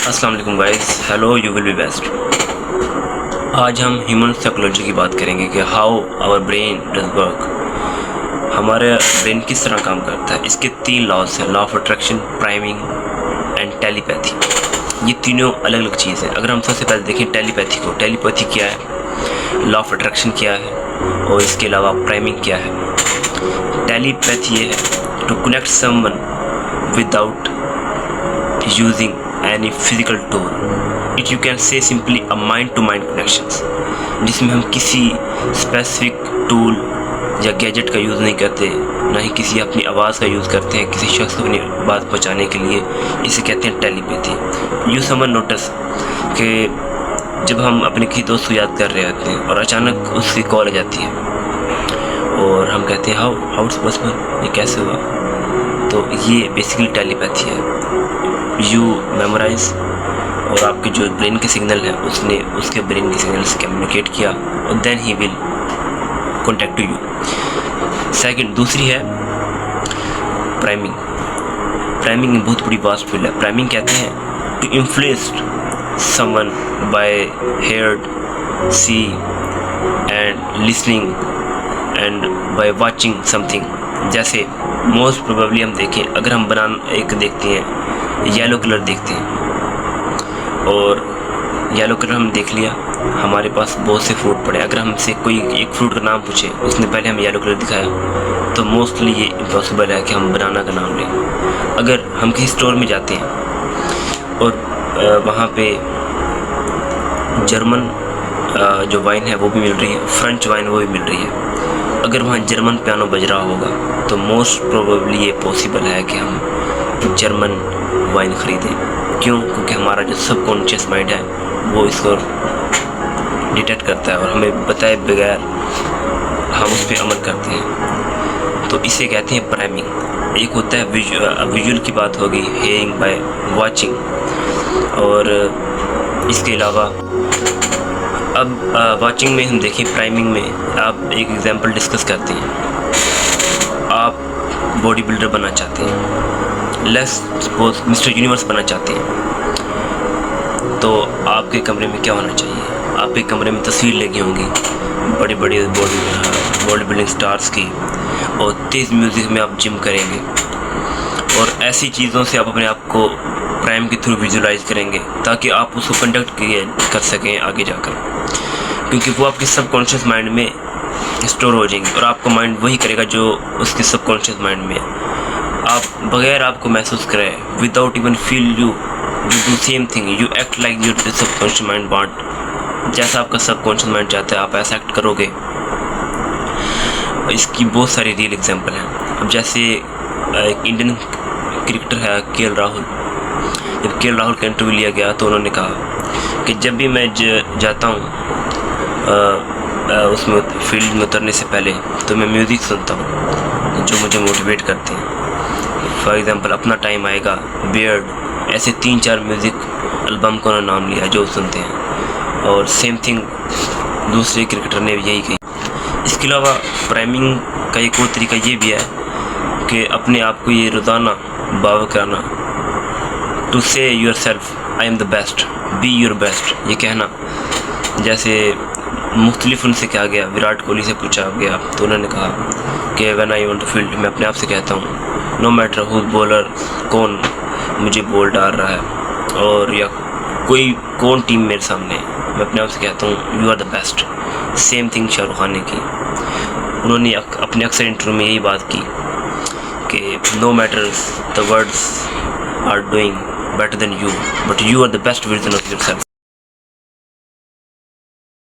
अस्सलाम वालेकुम guys, hello, you will be best. आज हम ह्यूमन साइकोलॉजी की बात करेंगे कि how our brain does work. हमारा ब्रेन किस तरह काम करता है। इसके 3 लॉज हैं, law of attraction, priming and telepathy. ये तीनों अलग अलग चीज़ हैं। अगर हम सबसे पहले देखें टेलीपैथी को, टेलीपैथी क्या है, लॉ ऑफ अट्रैक्शन क्या है और इसके अलावा प्राइमिंग क्या है। टेलीपैथी ये है to connect someone without using any physical tool. It you can say simply a mind-to-mind connections, जिसमें हम किसी स्पेसिफिक टूल या गैजेट का यूज़ नहीं करते, ना ही किसी अपनी आवाज़ का यूज़ करते हैं किसी शख्स को अपनी बात पहुँचाने के लिए। इसे कहते हैं टेलीपैथी। यू समवन नोटिस कि जब हम अपने किसी दोस्त को याद कर रहे होते हैं और अचानक उसकी कॉल आ जाती है और हम कहते हैं हाउ इट्स पॉसिबल, ये कैसे हुआ। तो ये बेसिकली टेलीपैथी है। यू मेमोराइज और आपके जो ब्रेन के सिग्नल है उसने उसके ब्रेन के सिग्नल से कम्युनिकेट किया और देन ही will contact to you. Second, दूसरी है प्राइमिंग। प्राइमिंग में बहुत बड़ी वास्ट फील्ड है। प्राइमिंग कहते हैं to influence someone by heard, see and listening and by watching something. जैसे मोस्ट प्रोबेबली हम देखें, अगर हम बनाना एक देखते हैं, येलो कलर देखते हैं और येलो कलर हम देख लिया, हमारे पास बहुत से फ्रूट पड़े। अगर हमसे कोई एक फ्रूट का नाम पूछे, उसने पहले हमें येलो कलर दिखाया, तो मोस्टली ये इम्पॉसिबल है कि हम बनाना का नाम लें। अगर हम किसी स्टोर में जाते हैं और वहाँ पे जर्मन जो वाइन है वो भी मिल रही है, फ्रेंच वाइन वो भी मिल रही है, अगर वहाँ जर्मन पियानो बज रहा होगा तो मोस्ट प्रोबेबली ये पॉसिबल है कि हम जर्मन वाइन ख़रीदें। क्यों? क्योंकि हमारा जो सबकॉन्शियस माइंड है वो इसको डिटेक्ट करता है और हमें बताए बगैर हम उस पर अमल करते हैं। तो इसे कहते हैं प्राइमिंग। एक होता है विजुअल की बात होगी, हेयरिंग बाय वाचिंग, और इसके अलावा अब वाचिंग में हम देखें, प्राइमिंग में आप एक एग्जांपल डिस्कस करते हैं। आप बॉडी बिल्डर बनना चाहते हैं, लेट्स सपोज मिस्टर यूनिवर्स बनना चाहते हैं, तो आपके कमरे में क्या होना चाहिए? आपके कमरे में तस्वीर लगी होंगी बड़ी बड़ी बॉडी बिल्डिंग स्टार्स की, और तेज़ म्यूज़िक में आप जिम करेंगे और ऐसी चीज़ों से आप अपने आप को प्राइम के थ्रू विजुलाइज करेंगे ताकि आप उसको कंडक्ट कर सकें आगे जाकर, क्योंकि वो आपके सबकॉन्शियस माइंड में स्टोर हो जाएंगे और आपका माइंड वही करेगा जो उसके सबकॉन्शियस माइंड में है। आप बगैर आपको महसूस करें, without even feel you do same thing, you act like your subconscious mind want. जैसा आपका सबकॉन्शियस माइंड चाहता है आप ऐसा एक्ट करोगे। इसकी बहुत सारी रियल एग्जांपल हैं। अब जैसे एक इंडियन क्रिकेटर है केएल राहुल। जब केएल राहुल का इंटरव्यू लिया गया तो उन्होंने कहा कि जब भी मैं जाता हूँ उसमें फील्ड में उतरने से पहले तो मैं म्यूज़िक सुनता हूँ जो मुझे मोटिवेट करते हैं। फॉर एग्ज़ाम्पल अपना टाइम आएगा, बियर्ड, ऐसे 3-4 म्यूज़िक एल्बम का उन्होंने नाम लिया जो सुनते हैं, और सेम थिंग दूसरे क्रिकेटर ने भी यही कही। इसके अलावा प्राइमिंग का एक और तरीका ये भी है कि अपने आप को ये रोज़ाना बावर कराना, टू से your self I am the best, be your best, ये कहना। जैसे मुख्तलिफ उनसे कहा गया, विराट कोहली से पूछा गया तो उन्होंने कहा कि when I want to feel, मैं अपने आप से कहता हूँ नो मैटर हु बॉलर, कौन मुझे बॉल डाल रहा है और या कौन टीम मेरे सामने, मैं अपने आप से कहता हूँ you are the best. Same thing Shahrukh Khan ने की। उन्होंने अपने अक्सर इंटरव्यू में यही बात की कि no matters the words are doing better than you, but you are the best version of your self.